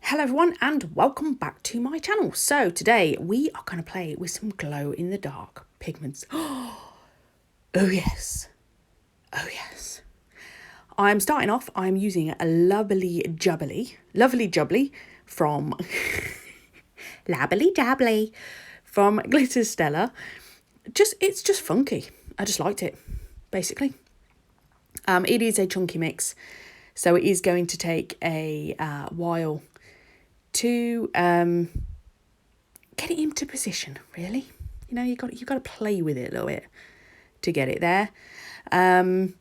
Hello everyone and welcome back to my channel. So today we are going to play with some glow in the dark pigments. Oh yes. Oh yes. I'm starting off, I'm using a lovely jubbly from from GlitterStella. It's just funky. I just liked it, basically. It is a chunky mix, so it is going to take a while to get it into position, really. You know, you've got to play with it a little bit to get it there. And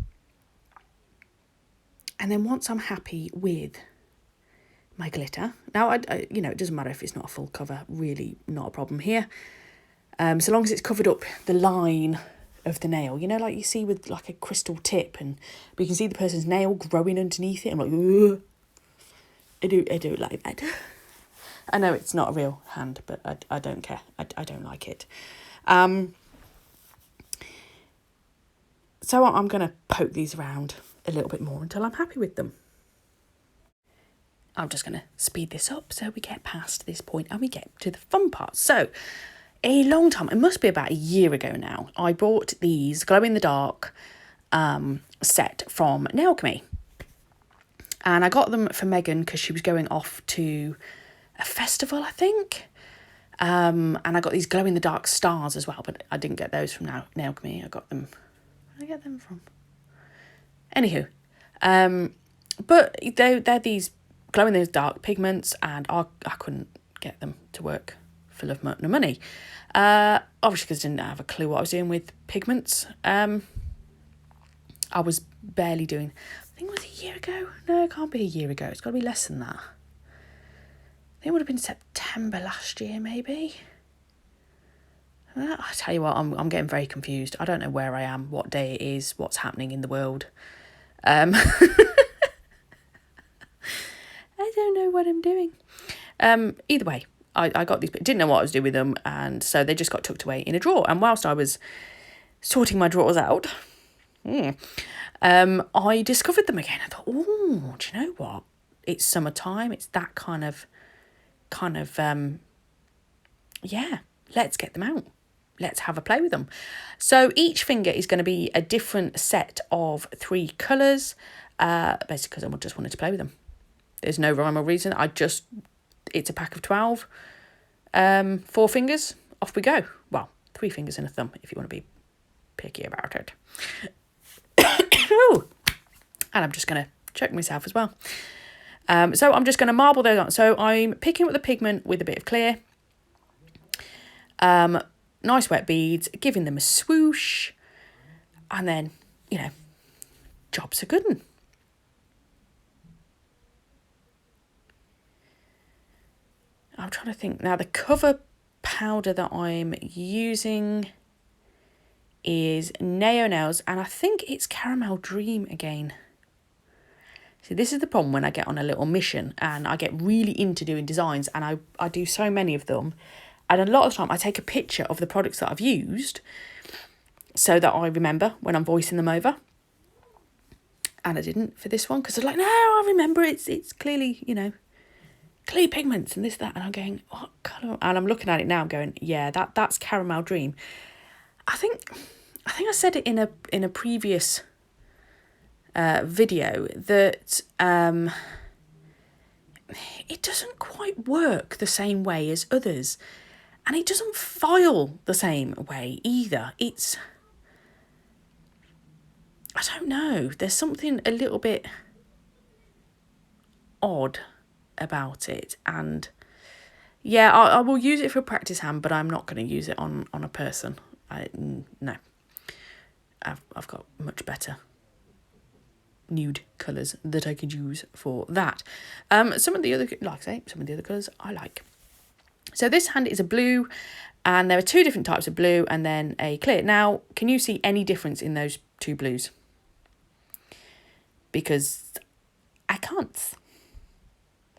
then once I'm happy with my glitter, now I you know, it doesn't matter if it's not a full cover, really not a problem here. So long as it's covered up the line of the nail, you know, like you see with like a crystal tip, and we can see the person's nail growing underneath it. I'm like, ugh. I do it like that. I know it's not a real hand, but I don't care. I don't like it. So I'm going to poke these around a little bit more until I'm happy with them. I'm just going to speed this up so we get past this point and we get to the fun part. So a long time, it must be about a year ago now, I bought these glow-in-the-dark set from Nailchemy. And I got them for Megan because she was going off to a festival, I think. And I got these glow-in-the-dark stars as well, but I didn't get those from Nailchemy. I got them... Where did I get them from? Anywho. But they're these glow-in-the-dark pigments, and I couldn't get them to work for love nor money. Obviously because I didn't have a clue what I was doing with pigments. I was barely doing... I think it was a year ago. No, it can't be a year ago. It's got to be less than that. I think it would have been September last year, maybe. I tell you what, I'm getting very confused. I don't know where I am, what day it is, what's happening in the world. I don't know what I'm doing. Either way, I got these, but didn't know what I was doing with them, and so they just got tucked away in a drawer. And whilst I was sorting my drawers out, I discovered them again. I thought, oh, do you know what? It's summertime. It's that kind of, yeah, let's get them out. Let's have a play with them. So each finger is going to be a different set of 3 colours, basically because I just wanted to play with them. There's no rhyme or reason. It's a pack of 12, 4 fingers, off we go. Well, 3 fingers and a thumb if you want to be picky about it. And I'm just going to choke myself as well. So I'm just going to marble those on. So I'm picking up the pigment with a bit of clear. Nice wet beads, giving them a swoosh. And then, you know, job's a good one. I'm trying to think. Now, the cover powder that I'm using is Naio nails. And I think it's Caramel Dream again. See, this is the problem when I get on a little mission and I get really into doing designs, and I do so many of them. And a lot of the time I take a picture of the products that I've used so that I remember when I'm voicing them over. And I didn't for this one because I was like, no, I remember it's clearly, you know, clear pigments and this, that. And I'm going, what colour? And I'm looking at it now, I'm going, yeah, that's Caramel Dream. I think I said it in a previous video that it doesn't quite work the same way as others, and it doesn't file the same way either. It's, I don't know, there's something a little bit odd about it. And yeah, I will use it for a practice hand, but I'm not going to use it on a person. No, I've got much better nude colours that I could use for that. Some of the other colours I like. So this hand is a blue, and there are 2 different types of blue and then a clear. Now, can you see any difference in those 2 blues? Because I can't.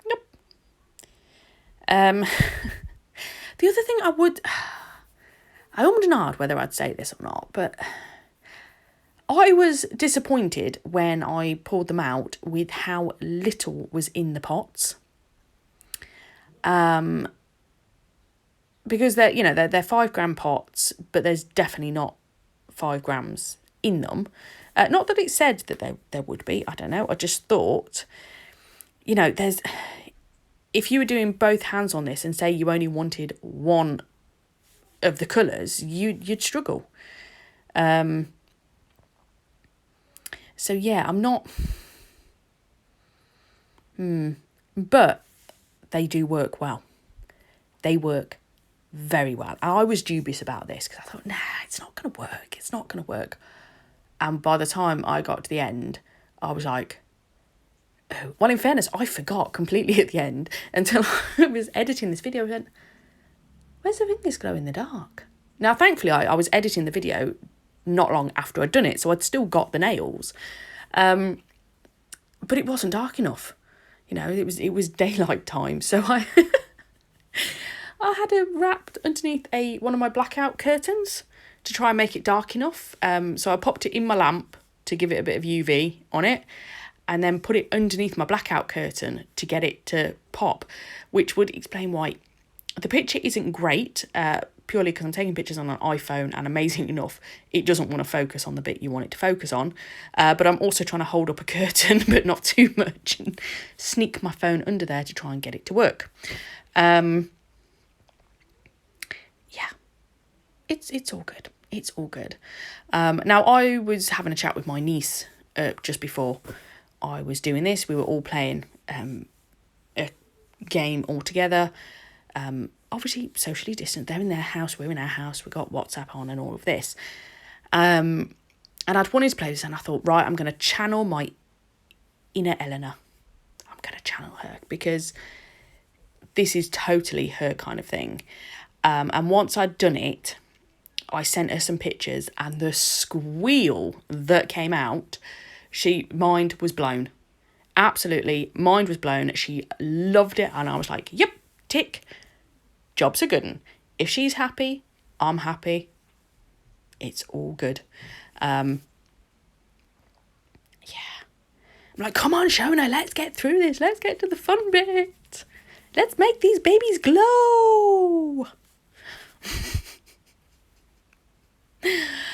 Nope. The other thing I ummed and ahed whether I'd say this or not, but I was disappointed when I poured them out with how little was in the pots. Because they're, you know, they're 5 gram pots, but there's definitely not 5 grams in them. Not that it said that there would be, I don't know. I just thought, you know, if you were doing both hands on this and say you only wanted one of the colours, you'd struggle. So yeah, I'm not, but they do work well. They work very well. I was dubious about this because I thought, nah, it's not going to work. It's not going to work. And by the time I got to the end, I was like, oh. Well, in fairness, I forgot completely at the end until I was editing this video. I went, where's the fingers glow in the dark? Now, thankfully, I was editing the video not long after I'd done it, so I'd still got the nails. But it wasn't dark enough. You know, it was daylight time, so I had it wrapped underneath one of my blackout curtains to try and make it dark enough. So I popped it in my lamp to give it a bit of UV on it, and then put it underneath my blackout curtain to get it to pop, which would explain why the picture isn't great, purely because I'm taking pictures on an iPhone, and amazing enough, it doesn't want to focus on the bit you want it to focus on. But I'm also trying to hold up a curtain, but not too much, and sneak my phone under there to try and get it to work. Yeah, it's all good. It's all good. Now, I was having a chat with my niece just before I was doing this. We were all playing a game all together. Obviously socially distant. They're in their house, we're in our house, we got WhatsApp on and all of this. And I'd wanted to play this, and I thought, right, I'm going to channel my inner Eleanor. I'm going to channel her because this is totally her kind of thing. And once I'd done it, I sent her some pictures, and the squeal that came out, mind was blown. Absolutely, mind was blown. She loved it, and I was like, yep, tick. Job's a good one. If she's happy, I'm happy. It's all good. Yeah. I'm like, come on, Shona, let's get through this. Let's get to the fun bit. Let's make these babies glow.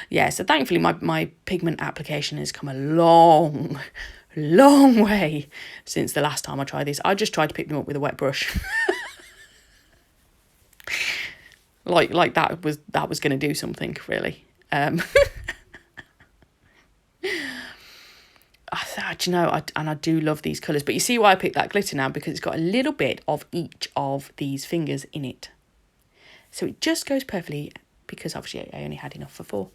Yeah, so thankfully my pigment application has come a long way since the last time I tried this. I just tried to pick them up with a wet brush. like that was going to do something, really. I thought, you know, I do love these colours, but you see why I picked that glitter now, because it's got a little bit of each of these fingers in it, so it just goes perfectly, because obviously I only had enough for 4.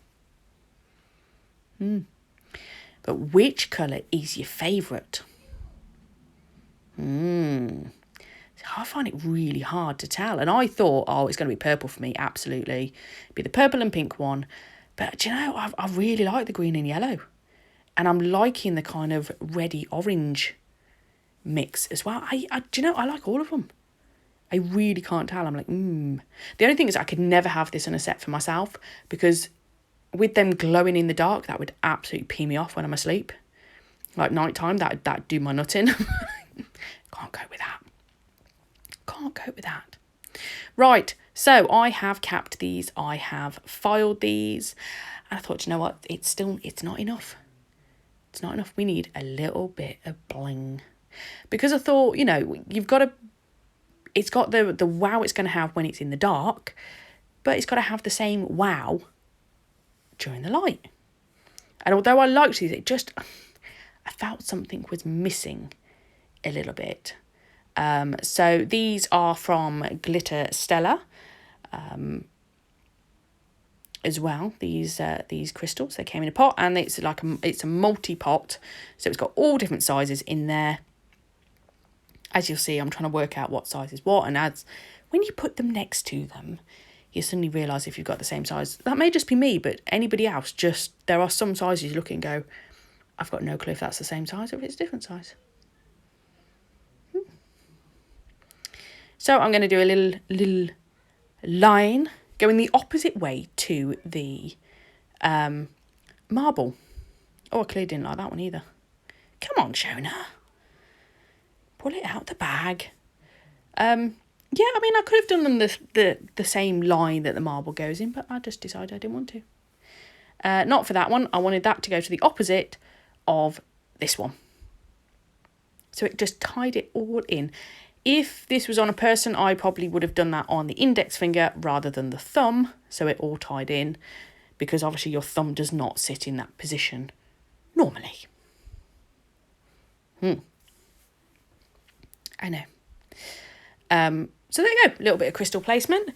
But which colour is your favourite? I find it really hard to tell. And I thought, oh, it's going to be purple for me. Absolutely. It'd be the purple and pink one. But, do you know, I really like the green and yellow. And I'm liking the kind of reddy orange mix as well. Do you know, I like all of them. I really can't tell. I'm like, The only thing is I could never have this on a set for myself, because with them glowing in the dark, that would absolutely pee me off when I'm asleep. Like nighttime, that'd do my nutting. Can't go with that. Can't cope with that. Right, so I have capped these, I have filed these, and I thought, you know what, it's not enough. It's not enough. We need a little bit of bling, because I thought, you know, it's got the wow it's going to have when it's in the dark, but it's got to have the same wow during the light. And although I liked these, I felt something was missing a little bit. So these are from GlitterStella, as well. These crystals, they came in a pot, and it's a multi-pot, so it's got all different sizes in there. As you'll see, I'm trying to work out what size is what, and when you put them next to them, you suddenly realise if you've got the same size. That may just be me, but anybody else, there are some sizes you look and go, I've got no clue if that's the same size or if it's a different size. So I'm going to do a little line going the opposite way to the marble. Oh, I clearly didn't like that one either. Come on, Shona. Pull it out the bag. Yeah, I mean, I could have done them the same line that the marble goes in, but I just decided I didn't want to. Not for that one. I wanted that to go to the opposite of this one. So it just tied it all in. If this was on a person, I probably would have done that on the index finger rather than the thumb, so it all tied in, because obviously your thumb does not sit in that position normally. I know. So there you go, a little bit of crystal placement.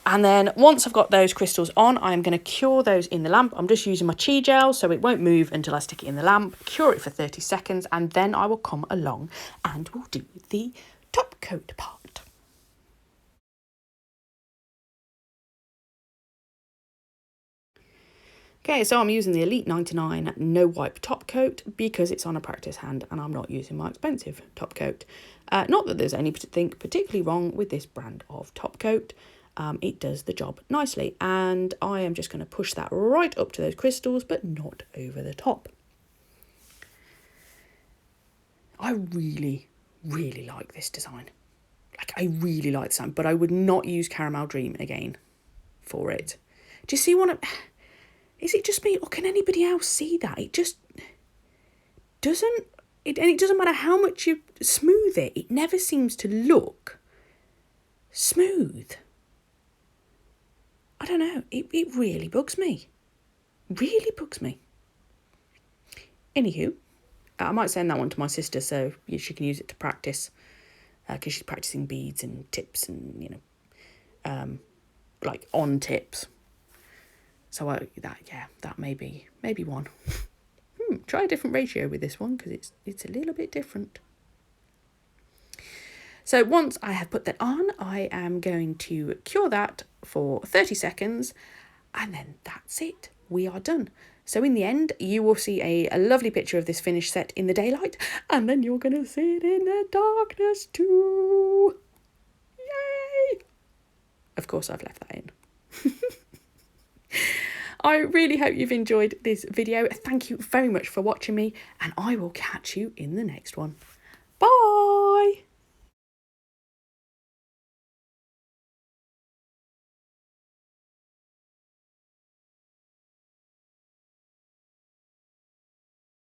And then once I've got those crystals on, I'm going to cure those in the lamp. I'm just using my Chi gel, so it won't move until I stick it in the lamp, cure it for 30 seconds, and then I will come along and we'll do the top coat part. Okay, so I'm using the Elite 99 No Wipe top coat because it's on a practice hand and I'm not using my expensive top coat. Not that there's anything particularly wrong with this brand of top coat. It does the job nicely, and I am just going to push that right up to those crystals, but not over the top. I really, really like this design. Like, I really like the design, but I would not use Caramel Dream again for it. Do you see what I'm... Is it just me, or can anybody else see that? It just doesn't... and it doesn't matter how much you smooth it, it never seems to look smooth. I don't know, it really bugs me. Really bugs me. Anywho, I might send that one to my sister so she can use it to practice, because she's practicing beads and tips and, you know, like on tips. So that may be one. Try a different ratio with this one because it's a little bit different. So once I have put that on, I am going to cure that for 30 seconds and then that's it. We are done. So in the end, you will see a lovely picture of this finished set in the daylight, and then you're going to see it in the darkness too. Yay! Of course, I've left that in. I really hope you've enjoyed this video. Thank you very much for watching me, and I will catch you in the next one.